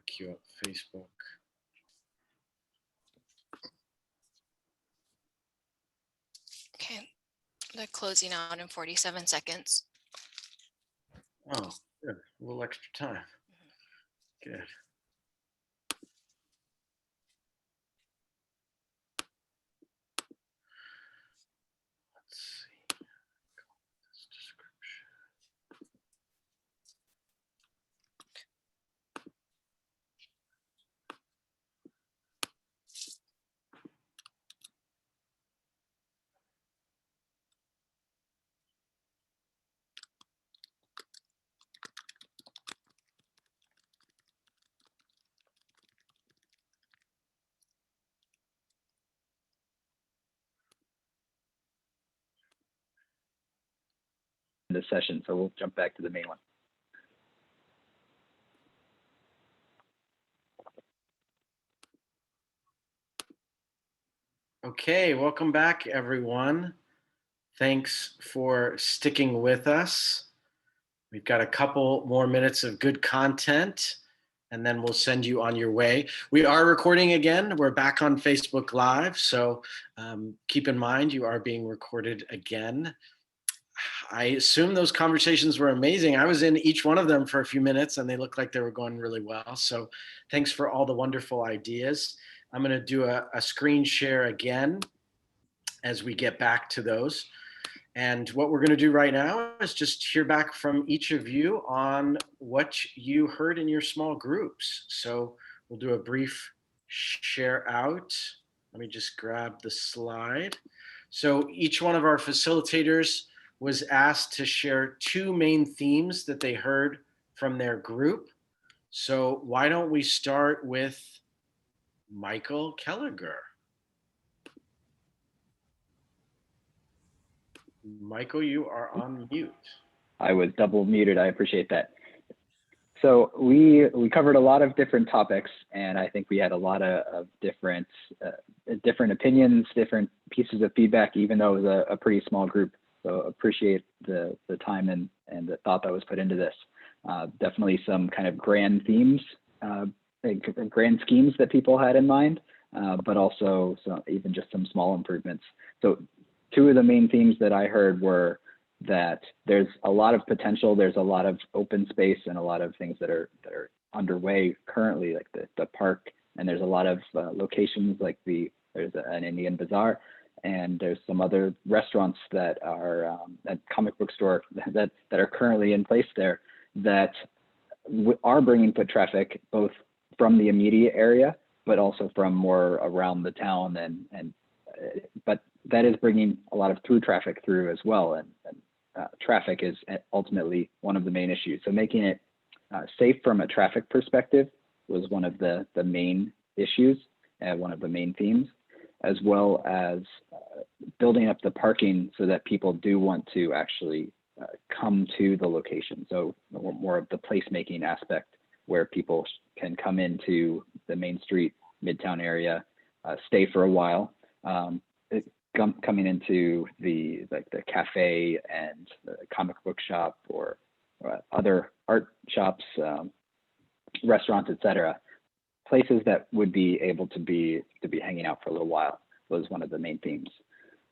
queue up Facebook. Okay, they're closing out in 47 seconds. Oh, good. A little extra time. Good. Let's see. This description. This session, so we'll jump back to the main one. Okay, welcome back, everyone. Thanks for sticking with us. We've got a couple more minutes of good content, and then we'll send you on your way. We are recording again. We're back on Facebook Live, so keep in mind you are being recorded again. I assume those conversations were amazing. I was in each one of them for a few minutes, and they looked like they were going really well. So thanks for all the wonderful ideas. I'm going to do a screen share again as we get back to those. And what we're going to do right now is just hear back from each of you on what you heard in your small groups. So we'll do a brief share out. Let me just grab the slide. So each one of our facilitators was asked to share two main themes that they heard from their group. So why don't we start with Michael Kelliger? Michael, you are on mute. I was double muted. I appreciate that. So we covered a lot of different topics, and I think we had a lot of different opinions, different pieces of feedback, even though it was a pretty small group. So appreciate the time and the thought that was put into this. Definitely some kind of grand themes, grand schemes that people had in mind, but also even just some small improvements. So two of the main themes that I heard were that there's a lot of potential, there's a lot of open space and a lot of things that are underway currently, like the park, and there's a lot of locations like there's an Indian bazaar, and there's some other restaurants that are at comic book store that are currently in place there that are bringing foot traffic both from the immediate area, but also from more around the town, but that is bringing a lot of through traffic through as well, and traffic is ultimately one of the main issues. So making it safe from a traffic perspective was one of the main issues and one of the main themes, as well as building up the parking so that people do want to actually come to the location. So more of the placemaking aspect where people can come into the Main Street, Midtown area, stay for a while, coming into the cafe and the comic book shop or other art shops, restaurants, etc. Places that would be able to be hanging out for a little while was one of the main themes.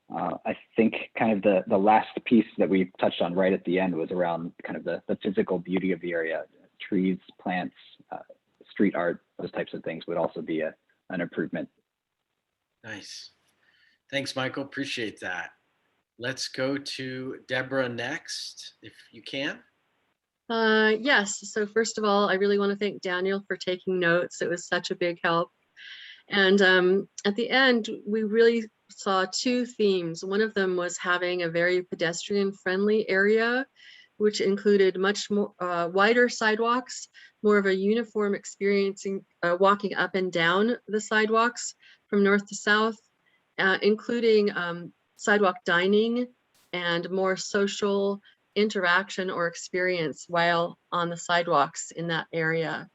I think kind of the last piece that we touched on right at the end was around kind of the physical beauty of the area. Trees, plants, street art, those types of things would also be an improvement. Nice. Thanks, Michael. Appreciate that. Let's go to Deborah next, if you can. Yes. So first of all, I really want to thank Daniel for taking notes. It was such a big help. And at the end, we really saw two themes. One of them was having a very pedestrian-friendly area, which included much more wider sidewalks, more of a uniform experiencing walking up and down the sidewalks from north to south, including sidewalk dining and more social interaction or experience while on the sidewalks in that area.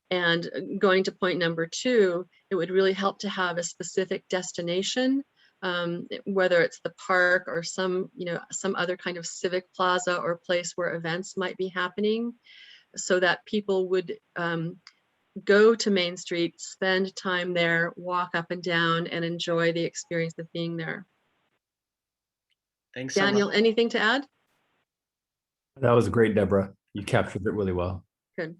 And going to point number two, it would really help to have a specific destination, whether it's the park or some other kind of civic plaza or place where events might be happening, so that people would go to Main Street, spend time there, walk up and down, and enjoy the experience of being there. Thanks so much. Daniel, anything to add? That was great, Deborah. You captured it really well. Good.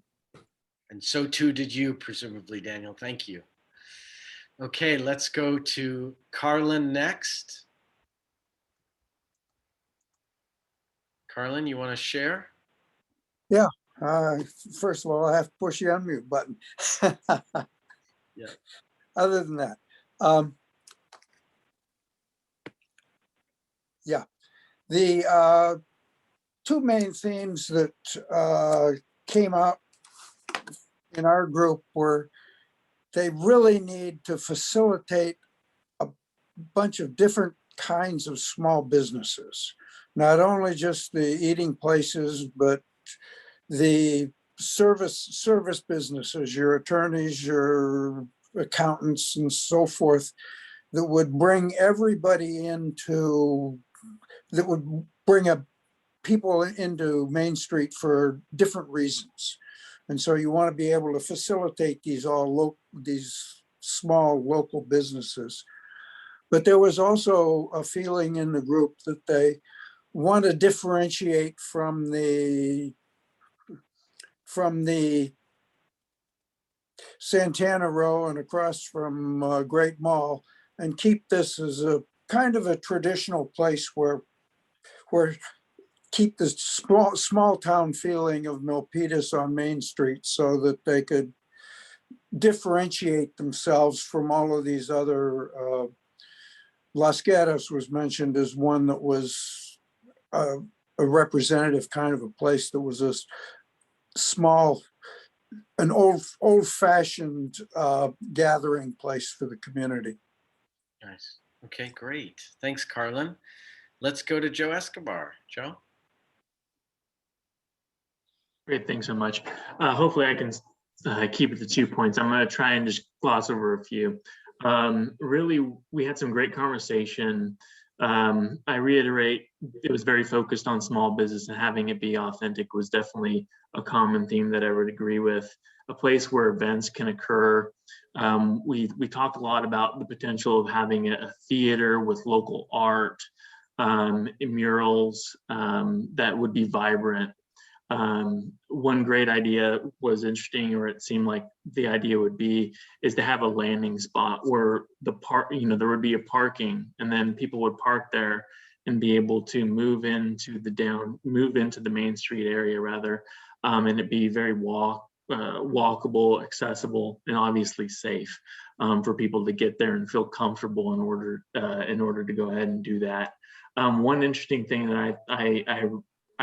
And so too did you, presumably, Daniel. Thank you. Okay, let's go to Carlin next. Carlin, you want to share? First of all, I have to push the unmute button. Yeah. Other than that, yeah, the two main themes that came out in our group were they really need to facilitate a bunch of different kinds of small businesses, not only just the eating places, but the service businesses, your attorneys, your accountants, and so forth, that would bring everybody into, that would bring people into Main Street for different reasons. And so you want to be able to facilitate these these small local businesses. But there was also a feeling in the group that they want to differentiate from the Santana Row and across from Great Mall, and keep this as a kind of a traditional place where keep the small town feeling of Milpitas on Main Street, so that they could differentiate themselves from all of these other. Las Gatas was mentioned as one that was a representative kind of a place that was a small, an old-fashioned gathering place for the community. Nice. Okay, great. Thanks, Carlin. Let's go to Joe Escobar. Joe? Great, thanks so much. Hopefully I can keep it to 2 points. I'm going to try and just gloss over a few. Really, we had some great conversation. I reiterate, it was very focused on small business, and having it be authentic was definitely a common theme that I would agree with. A place where events can occur. We talked a lot about the potential of having a theater with local art, murals that would be vibrant. One great idea was interesting, or it seemed like the idea would be, is to have a landing spot where the there would be a parking, and then people would park there and be able to move into the Main Street area rather, and it'd be very walkable, accessible, and obviously safe for people to get there and feel comfortable in order to go ahead and do that. One interesting thing that I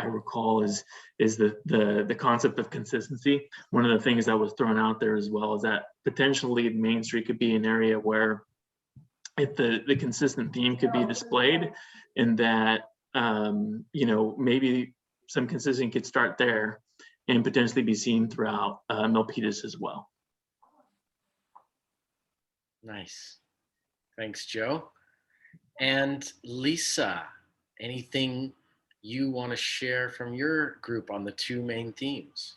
recall is the concept of consistency. One of the things that was thrown out there as well is that potentially Main Street could be an area where if the consistent theme could be displayed, and that maybe some consistency could start there and potentially be seen throughout Milpitas as well. Nice. Thanks, Joe. And Lisa, anything you want to share from your group on the two main themes?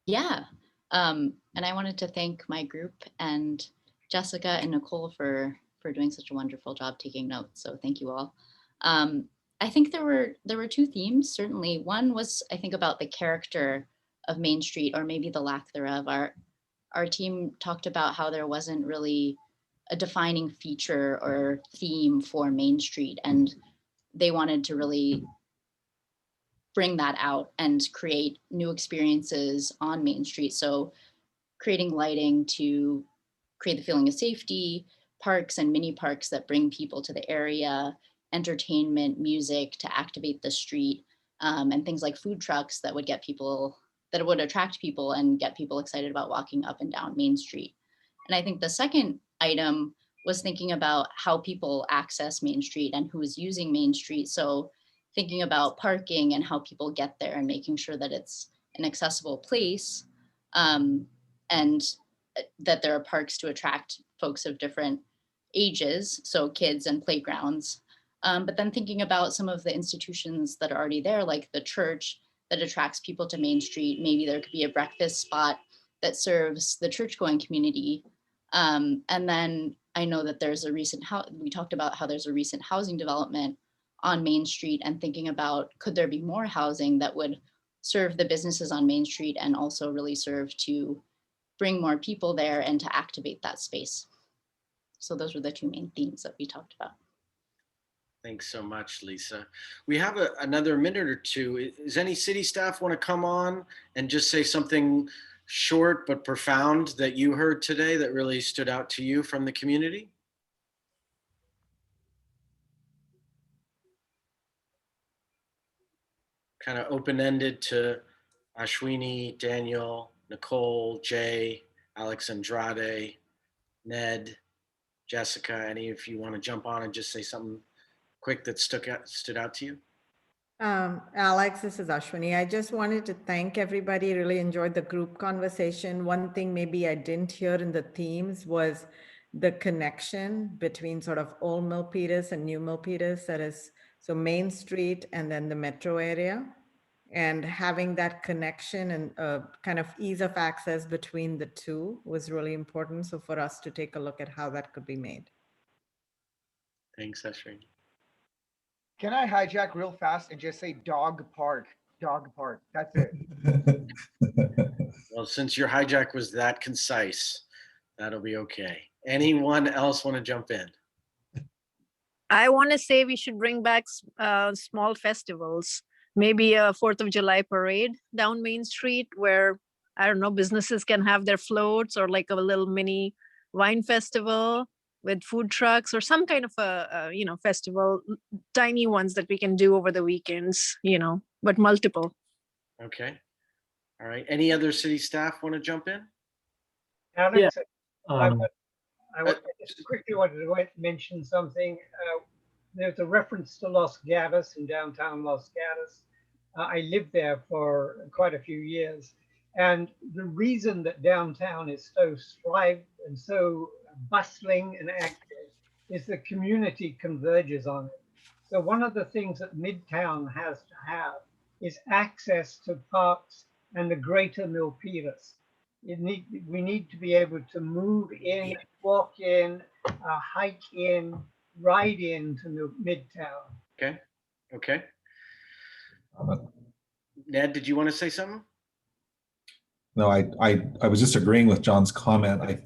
Yeah, and I wanted to thank my group and Jessica and Nicole for doing such a wonderful job taking notes. So thank you all. I think there were two themes. Certainly, one was, I think, about the character of Main Street, or maybe the lack thereof. Our team talked about how there wasn't really a defining feature or theme for Main Street, and they wanted to really bring that out and create new experiences on Main Street. So creating lighting to create the feeling of safety, parks and mini parks that bring people to the area, entertainment, music to activate the street, and things like food trucks that would attract people and get people excited about walking up and down Main Street. And I think the second item was thinking about how people access Main Street and who is using Main Street. So thinking about parking and how people get there and making sure that it's an accessible place, and that there are parks to attract folks of different ages, so kids and playgrounds. But then thinking about some of the institutions that are already there, like the church that attracts people to Main Street. Maybe there could be a breakfast spot that serves the church-going community. And then I know that there's a recent, we talked about how there's a recent housing development on Main Street, and thinking about, could there be more housing that would serve the businesses on Main Street and also really serve to bring more people there and to activate that space. So those were the two main themes that we talked about. Thanks so much, Lisa. We have another minute or two. Does any city staff want to come on and just say something short but profound that you heard today that really stood out to you from the community? Kind of open-ended to Ashwini, Daniel, Nicole, Jay, Alex Andrade, Ned, Jessica. Any of you want to jump on and just say something quick that stood out to you? Alex, this is Ashwini. I just wanted to thank everybody. Really enjoyed the group conversation. One thing maybe I didn't hear in the themes was the connection between sort of old Milpitas and new Milpitas, that is, so Main Street and then the metro area, and having that connection and kind of ease of access between the two was really important. So for us to take a look at how that could be made. Thanks, Ashwini. Can I hijack real fast and just say dog park? Dog park. That's it. Well, since your hijack was that concise, that'll be okay. Anyone else want to jump in? I want to say we should bring back small festivals, maybe a 4th of July parade down Main Street where, I don't know, businesses can have their floats, or like a little mini wine festival with food trucks, or some kind of a festival, tiny ones that we can do over the weekends, but multiple. Okay. All right. Any other city staff want to jump in? Alex, I just quickly wanted to mention something. There's a reference to Los Gatos in downtown Los Gatos. I lived there for quite a few years. And the reason that downtown is so thrived and so bustling and active is the community converges on it. So one of the things that Midtown has to have is access to parks and the greater Milpitas. We need to be able to move in, walk in, hike in, ride into Midtown. Okay. Okay. Ned, did you want to say something? No, I was just agreeing with John's comment.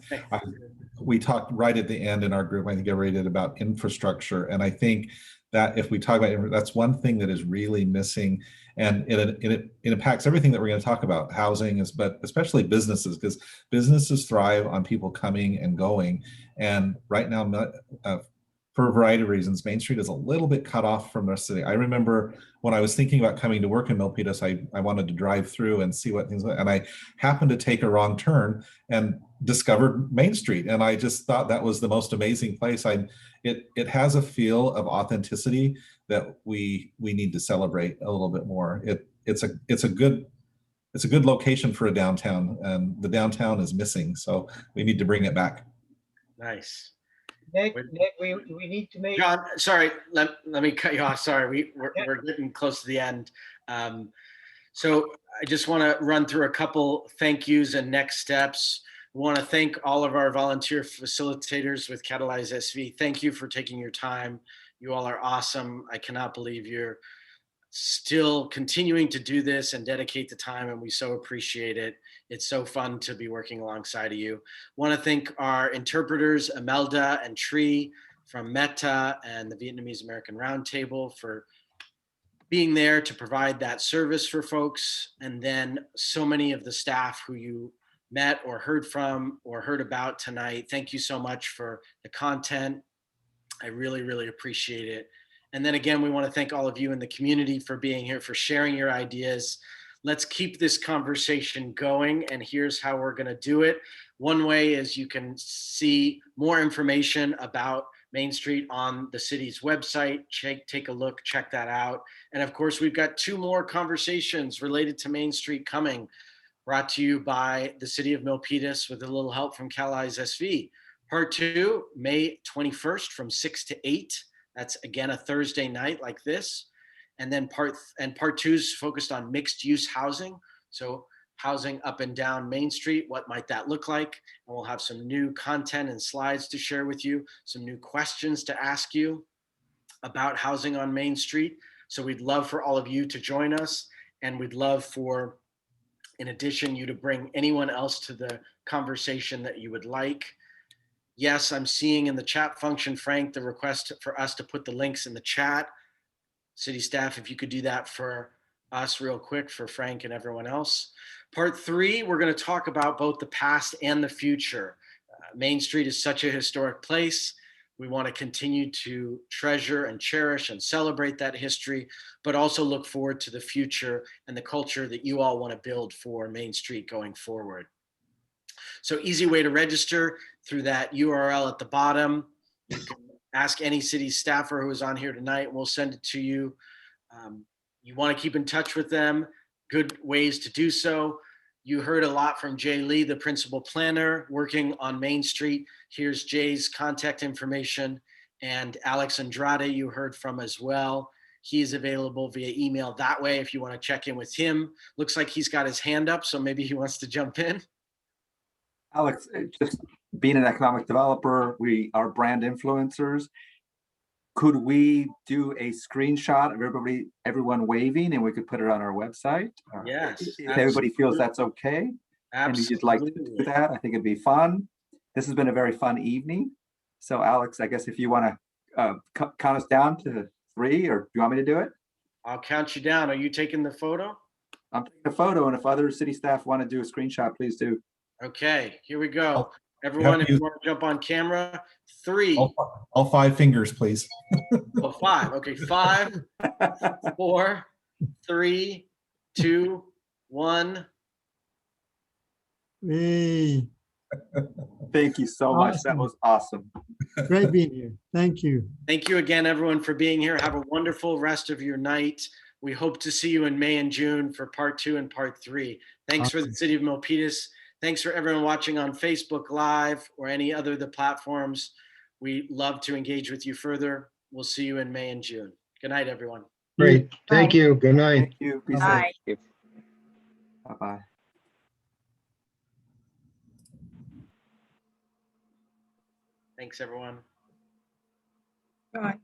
We talked right at the end in our group, I think everybody did, about infrastructure. And I think that if we talk about, that's one thing that is really missing. And it impacts everything that we're going to talk about, housing, but especially businesses, because businesses thrive on people coming and going. And right now, for a variety of reasons, Main Street is a little bit cut off from the rest of the city. I remember when I was thinking about coming to work in Milpitas, I wanted to drive through and see what things were, and I happened to take a wrong turn and discovered Main Street. And I just thought that was the most amazing place. It has a feel of authenticity that we need to celebrate a little bit more. It's a good location for a downtown, and the downtown is missing, so we need to bring it back. Nice. Nick, we need to make. John, sorry, let me cut you off. Sorry, we're getting close to the end. So I just want to run through a couple thank yous and next steps. I want to thank all of our volunteer facilitators with Catalyze SV. Thank you for taking your time. You all are awesome. I cannot believe you're still continuing to do this and dedicate the time, and we so appreciate it. It's so fun to be working alongside of you. Want to thank our interpreters, Imelda and Tree from Meta and the Vietnamese American Roundtable for being there to provide that service for folks. And then so many of the staff who you met or heard from or heard about tonight. Thank you so much for the content. I really, really appreciate it. And then again, we want to thank all of you in the community for being here, for sharing your ideas. Let's keep this conversation going, and here's how we're going to do it. One way is you can see more information about Main Street on the city's website. Take a look, check that out. And of course, we've got 2 more conversations related to Main Street coming, brought to you by the City of Milpitas with a little help from Catalyze SV. Part 2, May 21st from 6 to 8. That's again a Thursday night like this. And then part 2 is focused on mixed use housing. So housing up and down Main Street. What might that look like? And we'll have some new content and slides to share with you, some new questions to ask you about housing on Main Street. So we'd love for all of you to join us, and we'd love for, in addition, you to bring anyone else to the conversation that you would like. Yes, I'm seeing in the chat function, Frank, the request for us to put the links in the chat. City staff, if you could do that for us real quick, for Frank and everyone else. Part 3, we're going to talk about both the past and the future. Main Street is such a historic place. We want to continue to treasure and cherish and celebrate that history, but also look forward to the future and the culture that you all want to build for Main Street going forward. So easy way to register through that URL at the bottom. You can ask any city staffer who is on here tonight, and we'll send it to you. You want to keep in touch with them, good ways to do so. You heard a lot from Jay Lee, the principal planner working on Main Street. Here's Jay's contact information. And Alex Andrade, you heard from as well. He's available via email that way if you want to check in with him. Looks like he's got his hand up, so maybe he wants to jump in. Alex, just being an economic developer, we are brand influencers. Could we do a screenshot of everyone waving, and we could put it on our website? Yes. If everybody feels that's okay, and you'd like to do that, I think it'd be fun. This has been a very fun evening. So Alex, I guess if you want to count us down to 3, or do you want me to do it? I'll count you down. Are you taking the photo? I'm taking a photo, and if other city staff want to do a screenshot, please do. Okay, here we go. Everyone, if you want to jump on camera, 3. All 5 fingers, please. Oh, 5. Okay, 5, 4, 3, 2, 1. Hey, Thank you so much. That was awesome. great being here. Thank you. Thank you again, everyone, for being here. Have a wonderful rest of your night. We hope to see you in May and June for part 2 and part 3. Thanks for the City of Milpitas. Thanks for everyone watching on Facebook Live or any other of the platforms. We love to engage with you further. We'll see you in May and June. Good night, everyone. Great. Thank you. Good night. Thank you. Be Bye. safe. Bye-bye. Thanks, everyone. Bye.